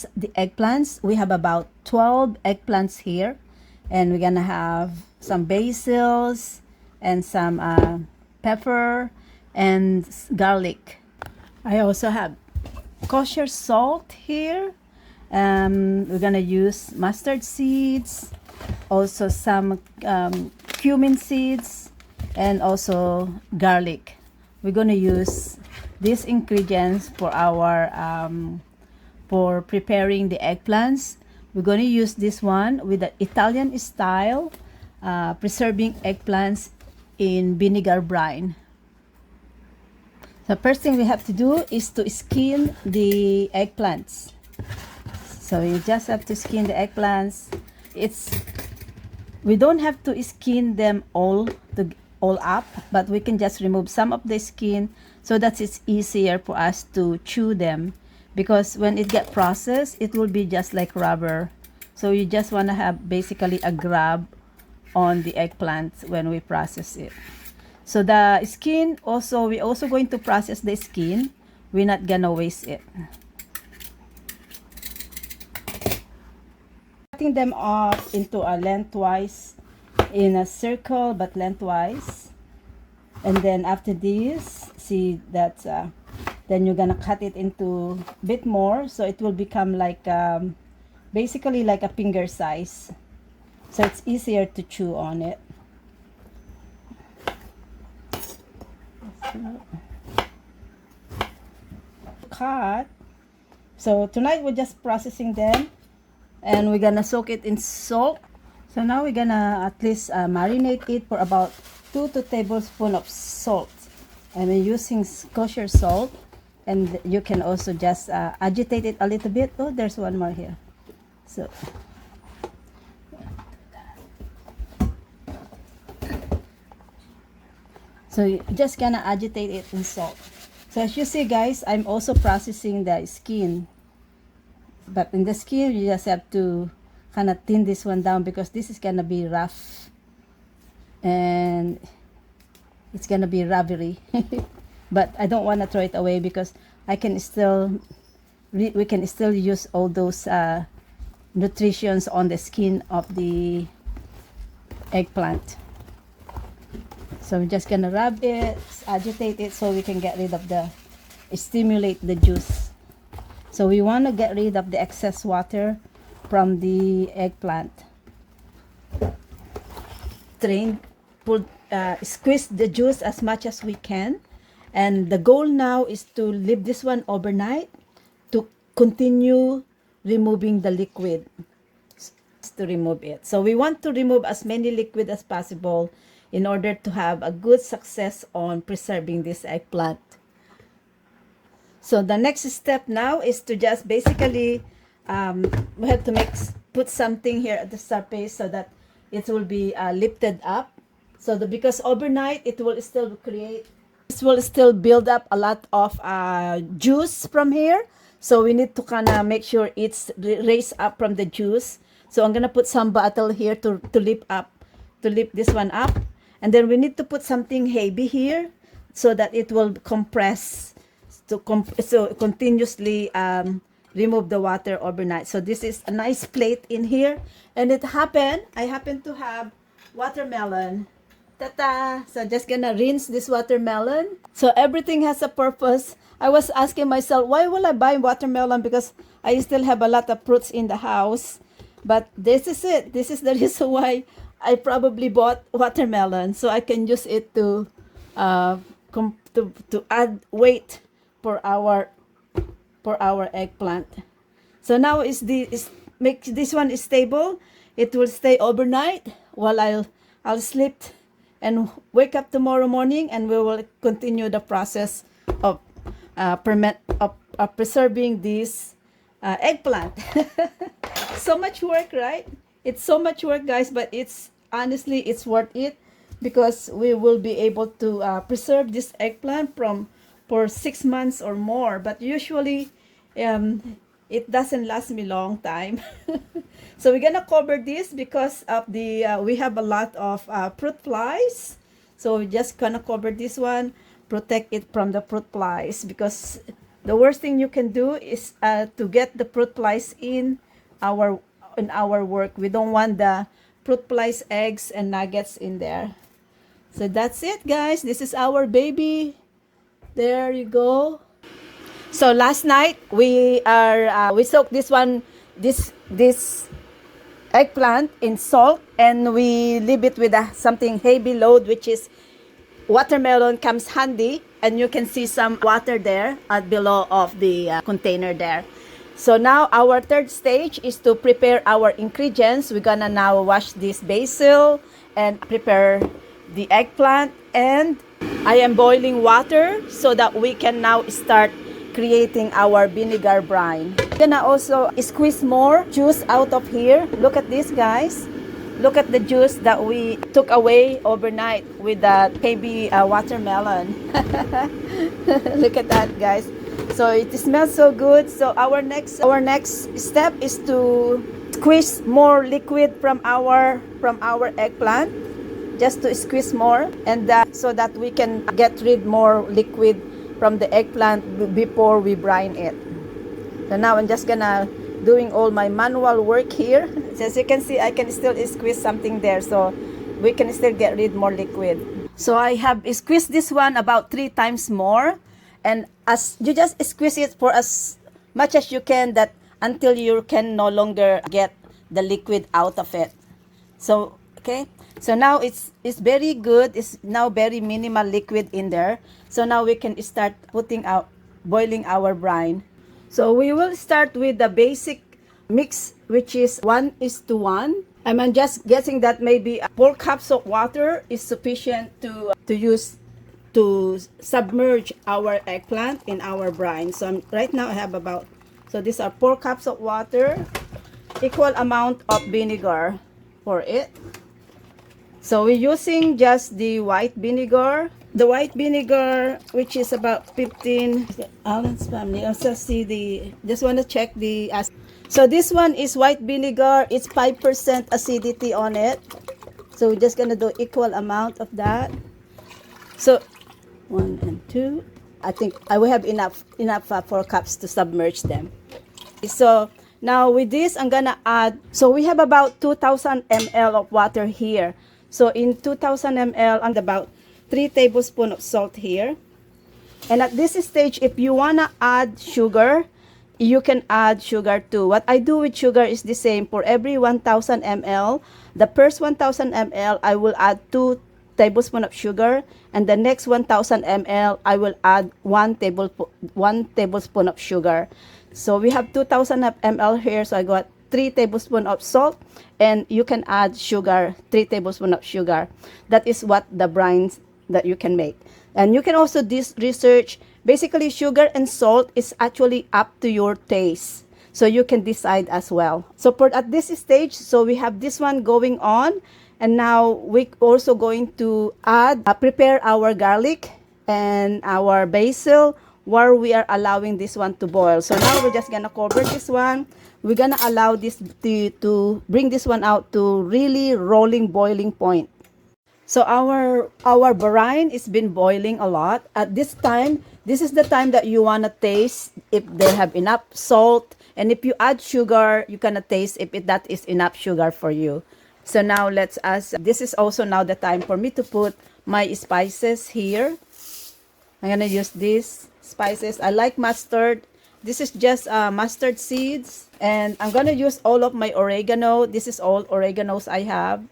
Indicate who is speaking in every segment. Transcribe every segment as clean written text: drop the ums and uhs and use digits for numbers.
Speaker 1: process the eggplants. We have about 12 eggplants here, and we're gonna have some basils and some pepper and garlic. I also have kosher salt here. We're gonna use mustard seeds, also some cumin seeds, and also garlic. We're gonna use these ingredients for our for preparing the eggplants. We're gonna use this one with the Italian style preserving eggplants in vinegar brine. The first thing we have to do is to skin the eggplants. So you just have to skin the eggplants. We don't have to skin them all up, but we can just remove some of the skin so that it's easier for us to chew them, because when it get processed, it will be just like rubber. So you just want to have basically a grab on the eggplant when we process it. So the skin also, we're also going to process the skin. We're not gonna waste it. Cutting them off into a lengthwise, in a circle but lengthwise. And then after this, see that then you're gonna cut it into a bit more, so it will become like basically like a finger size, so it's easier to chew on it. Cut. So tonight we're just processing them, and we're gonna soak it in salt. So now we're gonna at least marinate it for about 2 tablespoons of salt, and we're using kosher salt. And you can also just agitate it a little bit. Oh, there's one more here. So you're just gonna agitate it in salt. So as you see, guys, I'm also processing the skin, but in the skin you just have to kind of thin this one down, because this is gonna be rough and it's gonna be rubbery. But I don't want to throw it away, because we can still use all those nutrients on the skin of the eggplant. So we're just gonna rub it, agitate it, so we can get rid of stimulate the juice. So we want to get rid of the excess water from the eggplant. Squeeze the juice as much as we can. And the goal now is to leave this one overnight to continue removing the liquid, to remove it. So we want to remove as many liquid as possible in order to have a good success on preserving this eggplant. So the next step now is to just basically we have to put something here at the surface so that it will be lifted up. So because overnight it will still build up a lot of juice from here. So we need to kind of make sure it's raised up from the juice. So I'm gonna put some bottle here to lift this one up, and then we need to put something heavy here so that it will compress so continuously remove the water overnight. So this is a nice plate in here, and I happen to have watermelon. Ta-ta! So just gonna rinse this watermelon. So everything has a purpose. I was asking myself, why will I buy watermelon? Because I still have a lot of fruits in the house. But this is it. This is the reason why I probably bought watermelon, so I can use it to add weight for our eggplant. So now make this one is stable. It will stay overnight while I'll sleep and wake up tomorrow morning, and we will continue the process of preserving this eggplant. So much work, right? It's so much work, guys, but honestly it's worth it, because we will be able to preserve this eggplant for 6 months or more. But usually it doesn't last me long time. So we're gonna cover this because of we have a lot of fruit flies. So we're just gonna cover this one, protect it from the fruit flies, because The worst thing you can do is to get the fruit flies our in our work. We don't want the fruit flies, eggs, and nuggets in there. So that's it, guys. This is our baby. There you go. So last night we soaked this eggplant in salt, and we leave it with something heavy load, which is watermelon comes handy, and you can see some water there at below of the container there. So now our third stage is to prepare our ingredients. We're gonna now wash this basil and prepare the eggplant, and I am boiling water so that we can now start creating our vinegar brine. We're gonna also squeeze more juice out of here. Look at this, guys. Look at the juice that we took away overnight with the baby watermelon. Look at that, guys. So it smells so good. So our next step is to squeeze more liquid from our eggplant, just to squeeze more, and so that we can get rid more liquid from the eggplant before we brine it. So now I'm just gonna doing all my manual work here. So as you can see, I can still squeeze something there, so we can still get rid more liquid. So I have squeezed this one about 3 times more, and as you just squeeze it for as much as you can, that until you can no longer get the liquid out of it. So okay, so now it's very good. It's now very minimal liquid in there. So now we can start boiling our brine. So we will start with the basic mix, which is 1:1. I'm just guessing that maybe 4 cups of water is sufficient to use to submerge our eggplant in our brine. So right now I have so these are 4 cups of water, equal amount of vinegar for it. So we're using just the white vinegar. The white vinegar, which is about 15. Alan's family. Also see just want to check the acid. So this one is white vinegar. It's 5% acidity on it. So we're just gonna do equal amount of that. So 1 and 2. I think I will have enough 4 cups to submerge them. So now with this, I'm gonna add. So we have about 2,000 ml of water here. So in 2,000 ml, and about 3 tablespoons of salt here. And at this stage, if you wanna add sugar, you can add sugar too. What I do with sugar is the same. For every 1,000 ml, the first 1,000 ml, I will add 2 tablespoons of sugar, and the next 1,000 ml, I will add 1 tablespoon of sugar. So we have 2,000 ml here, so I got 3 tablespoons of salt, and you can add sugar, 3 tablespoons of sugar. That is what the brines that you can make. And you can also research. Basically, sugar and salt is actually up to your taste, so you can decide as well. So at this stage, so we have this one going on, and now we also going to prepare our garlic and our basil while we are allowing this one to boil. So now we're just gonna cover this one. We're gonna allow this to bring this one out to really rolling boiling point. So our brine has been boiling a lot. At this time, this is the time that you wanna taste if they have enough salt, and if you add sugar, you can taste if that is enough sugar for you. So now this is also now the time for me to put my spices here. I'm gonna use these spices. I like mustard. This is just mustard seeds, and I'm gonna use all of my oregano. This is all oreganos I have.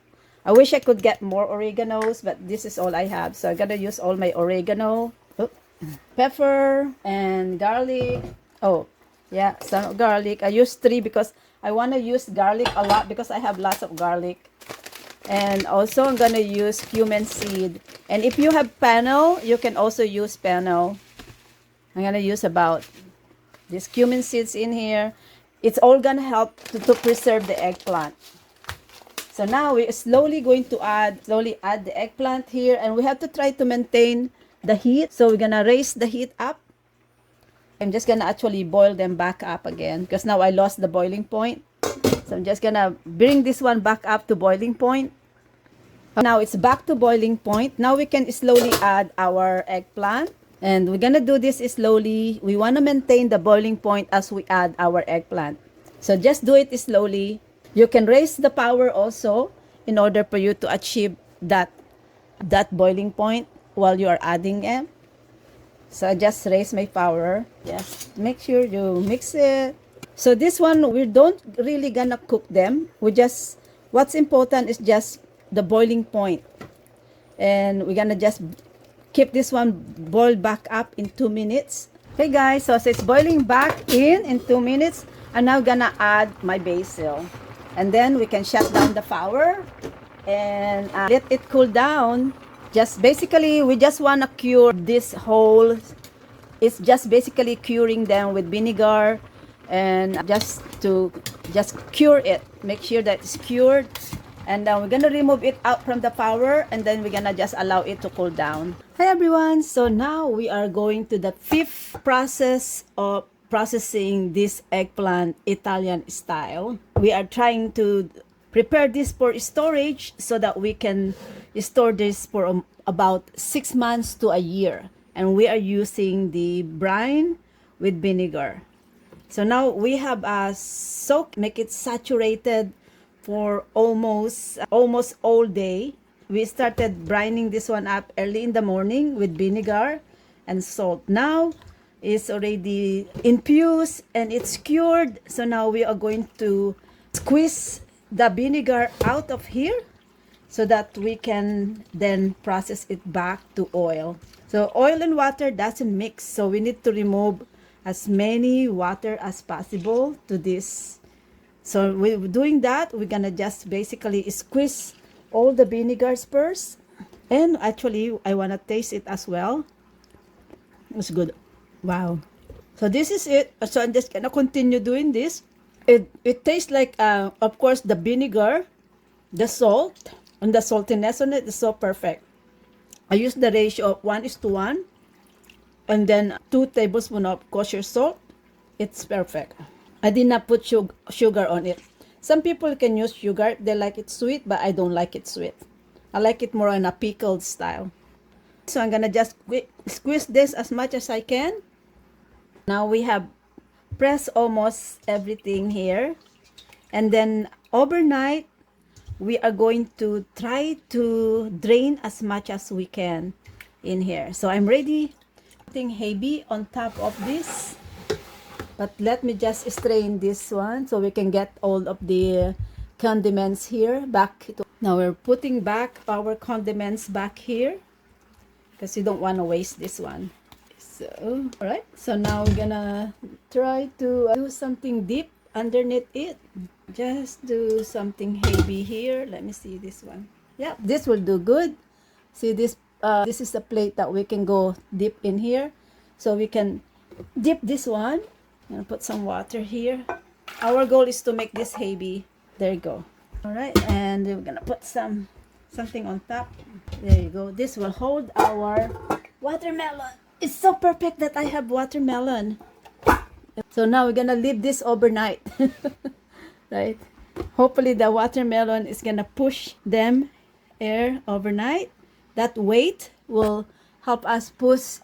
Speaker 1: I wish I could get more oreganos, but this is all I have. So I'm gonna use all my oregano, pepper, and garlic. Oh, yeah, some garlic. I use 3 because I want to use garlic a lot because I have lots of garlic. And also I'm gonna use cumin seed. And if you have fennel, you can also use fennel. I'm gonna use about these cumin seeds in here. It's all gonna help to preserve the eggplant. So now we're slowly going to add the eggplant here, and we have to try to maintain the heat. So we're gonna raise the heat up. I'm just gonna actually boil them back up again because now I lost the boiling point. So I'm just gonna bring this one back up to boiling point. Now it's back to boiling point. Now we can slowly add our eggplant. And we're gonna do this slowly. We want to maintain the boiling point as we add our eggplant. So just do it slowly. You can raise the power also in order for you to achieve that boiling point while you are adding it. So I just raise my power. Just make sure you mix it. So this one, we don't really gonna cook them. What's important is just the boiling point. And we're gonna just keep this one boiled back up in 2 minutes. Okay guys, so it's boiling back in 2 minutes. I'm now gonna add my basil. And then we can shut down the power and let it cool down. Just basically, we just wanna cure this whole, it's just basically curing them with vinegar and just cure it. Make sure that it's cured. And then we're gonna remove it out from the power, and then we're gonna just allow it to cool down. Hi everyone, so now we are going to the 5th process of processing this eggplant Italian style. We are trying to prepare this for storage so that we can store this for about 6 months to a year. And we are using the brine with vinegar. So now we have make it saturated for almost all day. We started brining this one up early in the morning with vinegar and salt. Now it's already infused and it's cured. So now we are going to squeeze the vinegar out of here so that we can then process it back to oil. So oil and water doesn't mix, so we need to remove as many water as possible to this. So we're doing that. We're gonna just basically squeeze all the vinegars first. And actually, I wanna taste it as well. It's good. Wow. So this is it. So I'm just gonna continue doing this. It tastes like, of course, the vinegar, the salt, and the saltiness on it is so perfect. I use the ratio of 1:1, and then 2 tablespoons of kosher salt. It's perfect. I did not put sugar on it. Some people can use sugar. They like it sweet, but I don't like it sweet. I like it more in a pickled style. So I'm gonna just squeeze this as much as I can. Now we have pressed almost everything here. And then overnight, we are going to try to drain as much as we can in here. So I'm ready. Something heavy on top of this. But let me just strain this one so we can get all of the condiments here back. Now we're putting back our condiments back here because you don't want to waste this one. So, all right. So now we're gonna try to do something deep underneath it. Just do something heavy here. Let me see this one. Yeah, this will do good. See this. This is a plate that we can go deep in here, so we can dip this one. I'm gonna put some water here. Our goal is to make this heavy. There you go. All right, and we're gonna put something on top. There you go. This will hold our watermelon. It's so perfect that I have watermelon. So now we're gonna leave this overnight. Right? Hopefully the watermelon is gonna push them air overnight. That weight will help us push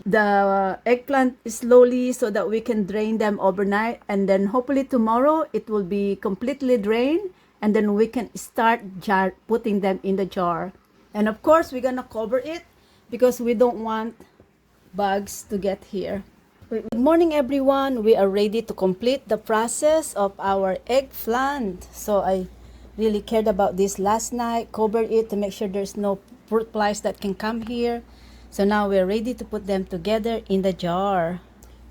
Speaker 1: the eggplant slowly so that we can drain them overnight, and then hopefully tomorrow it will be completely drained, and then we can start putting them in the jar. And of course we're gonna cover it because we don't want bugs to get here. Good morning everyone. We are ready to complete the process of our eggplant. So I really cared about this last night, covered it to make sure there's no fruit flies that can come here. So now we're ready to put them together in the jar.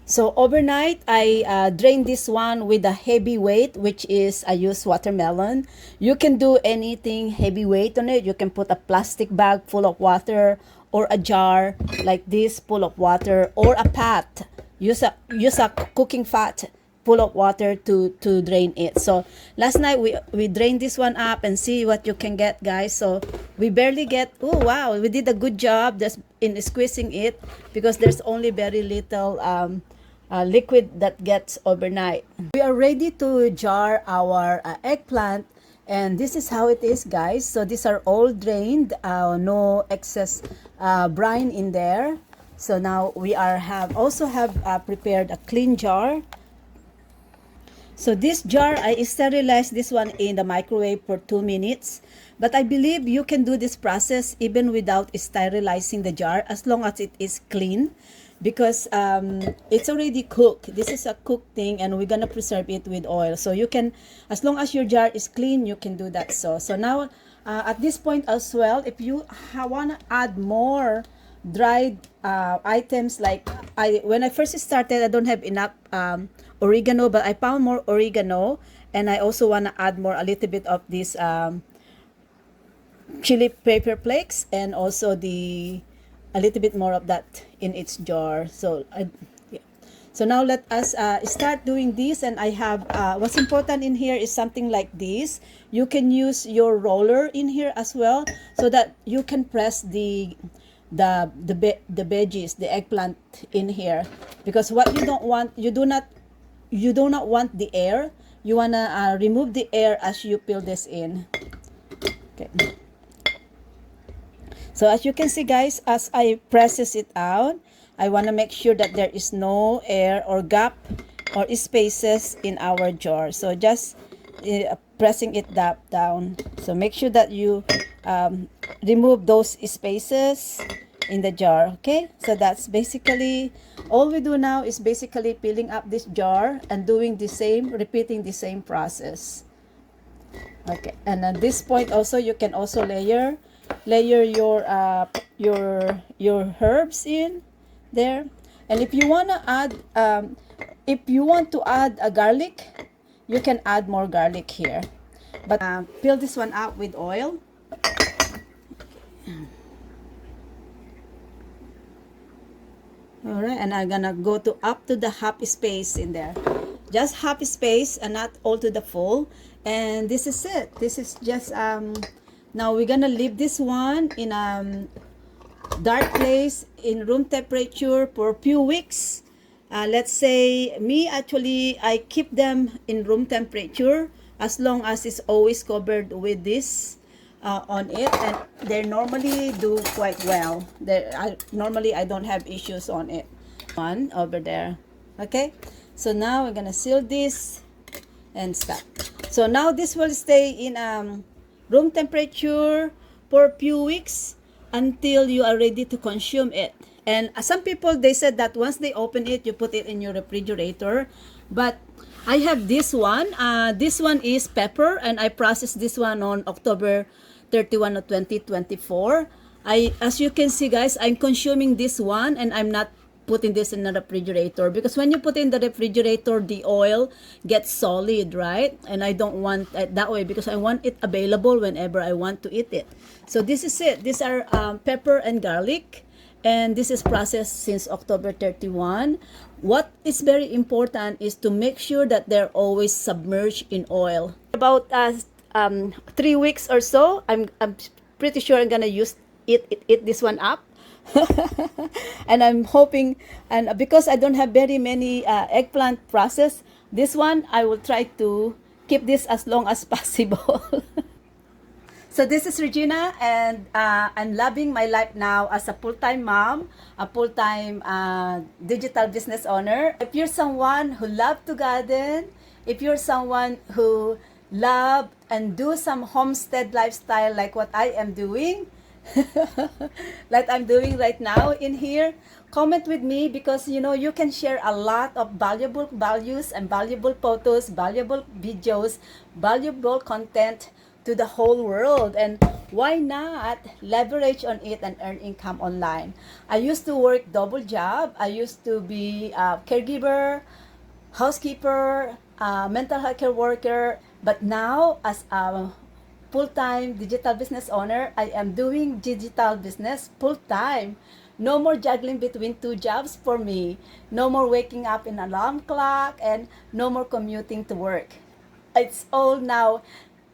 Speaker 1: So overnight, I drained this one with a heavy weight, which is I use watermelon. You can do anything heavy weight on it. You can put a plastic bag full of water or a jar like this full of water, or a pot. Use a cooking pot full of water to drain it. So last night we drained this one up, and see what you can get, guys. So we barely get, oh wow, we did a good job just in squeezing it because there's only very little liquid that gets overnight. We are ready to jar our eggplant, and this is how it is, guys. So these are all drained, no excess brine in there. So now we have prepared a clean jar. So this jar, I sterilized this one in the microwave for 2 minutes. But I believe you can do this process even without sterilizing the jar as long as it is clean, because it's already cooked. This is a cooked thing and we're gonna preserve it with oil. So you can, as long as your jar is clean, you can do that. So now at this point as well, if you wanna add more dried items, like when I first started, I don't have enough oregano, but I found more oregano, and I also want to add more, a little bit of this chili pepper flakes, and also a little bit more of that in its jar. So yeah. So now let us start doing this. And I have what's important in here is something like this. You can use your roller in here as well, so that you can press the veggies, the eggplant in here, because what you don't want, you do not want the air. You wanna remove the air as you peel this in. Okay. So as you can see, guys, as I presses it out, I want to make sure that there is no air or gap or spaces in our jar. So just pressing it down. So make sure that you remove those spaces in the jar. Okay, so that's basically all we do now, is basically peeling up this jar and doing the same, repeating the same process. Okay, and at this point also, you can also layer your herbs in there. And if you want to add a garlic, you can add more garlic here. But peel this one out with oil. All right, and I'm gonna go up to the half space in there, just half space and not all to the full. And this is it. This is just now we're gonna leave this one in dark place in room temperature for a few weeks. Let's say actually I keep them in room temperature as long as it's always covered with this on it, and they normally do quite well. Normally I don't have issues on it. One over there. Okay, so now we're gonna seal this and stop. So now this will stay in room temperature for a few weeks until you are ready to consume it. And some people, they said that once they open it, you put it in your refrigerator. But I have this one. This one is pepper, and I processed this one on October 31 of 2024. As you can see, guys, I'm consuming this one, and I'm not putting this in the refrigerator, because when you put in the refrigerator, the oil gets solid, right? And I don't want it that way, because I want it available whenever I want to eat it. So this is it. These are pepper and garlic, and this is processed since October 31. What is very important is to make sure that they're always submerged in oil. About 3 weeks or so, I'm pretty sure I'm gonna eat this one up. And I'm hoping, and because I don't have very many eggplant process, this one I will try to keep this as long as possible. So this is Regina, and I'm loving my life now as a full-time mom, a full-time digital business owner. If you're someone who loves to garden, if you're someone who love and do some homestead lifestyle like what I am doing, like I'm doing right now in here, comment with me, because you can share a lot of valuable values and valuable photos, valuable videos, valuable content to the whole world. And why not leverage on it and earn income online? I used to work double job. I used to be a caregiver, housekeeper, mental health care worker, but now as a full-time digital business owner, I am doing digital business full-time. No more juggling between 2 jobs for me. No more waking up in an alarm clock, and no more commuting to work. It's all now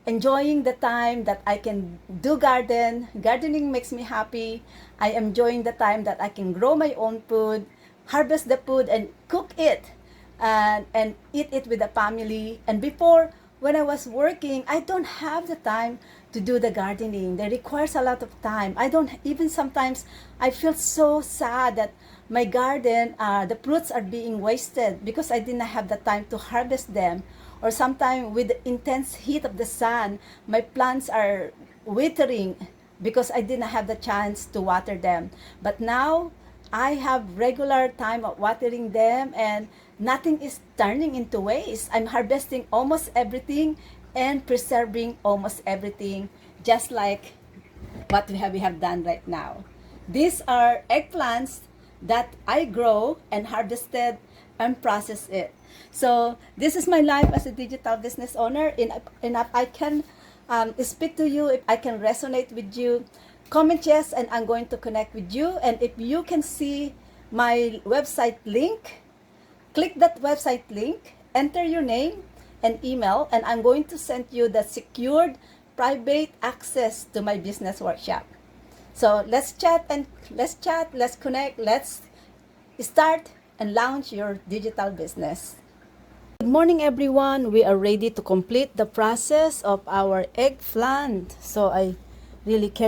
Speaker 1: enjoying the time that I can do garden. Gardening makes me happy. I am enjoying the time that I can grow my own food, harvest the food, and cook it, and eat it with the family. And before, when I was working, I don't have the time to do the gardening. That requires a lot of time. I don't even, sometimes I feel so sad that my garden, the fruits are being wasted because I didn't have the time to harvest them. Or sometimes with the intense heat of the sun, my plants are withering because I didn't have the chance to water them. But now I have regular time of watering them, and nothing is turning into waste. I'm harvesting almost everything and preserving almost everything, just like what we have done right now. These are eggplants that I grow and harvested and process it. So this is my life as a digital business owner. If I can speak to you, if I can resonate with you, comment yes, and I'm going to connect with you. And if you can see my website link, click that website link, enter your name and email, and I'm going to send you the secured private access to my business workshop. So let's chat, let's connect, let's start and launch your digital business. Good morning, everyone. We are ready to complete the process of our eggplant. So I really cared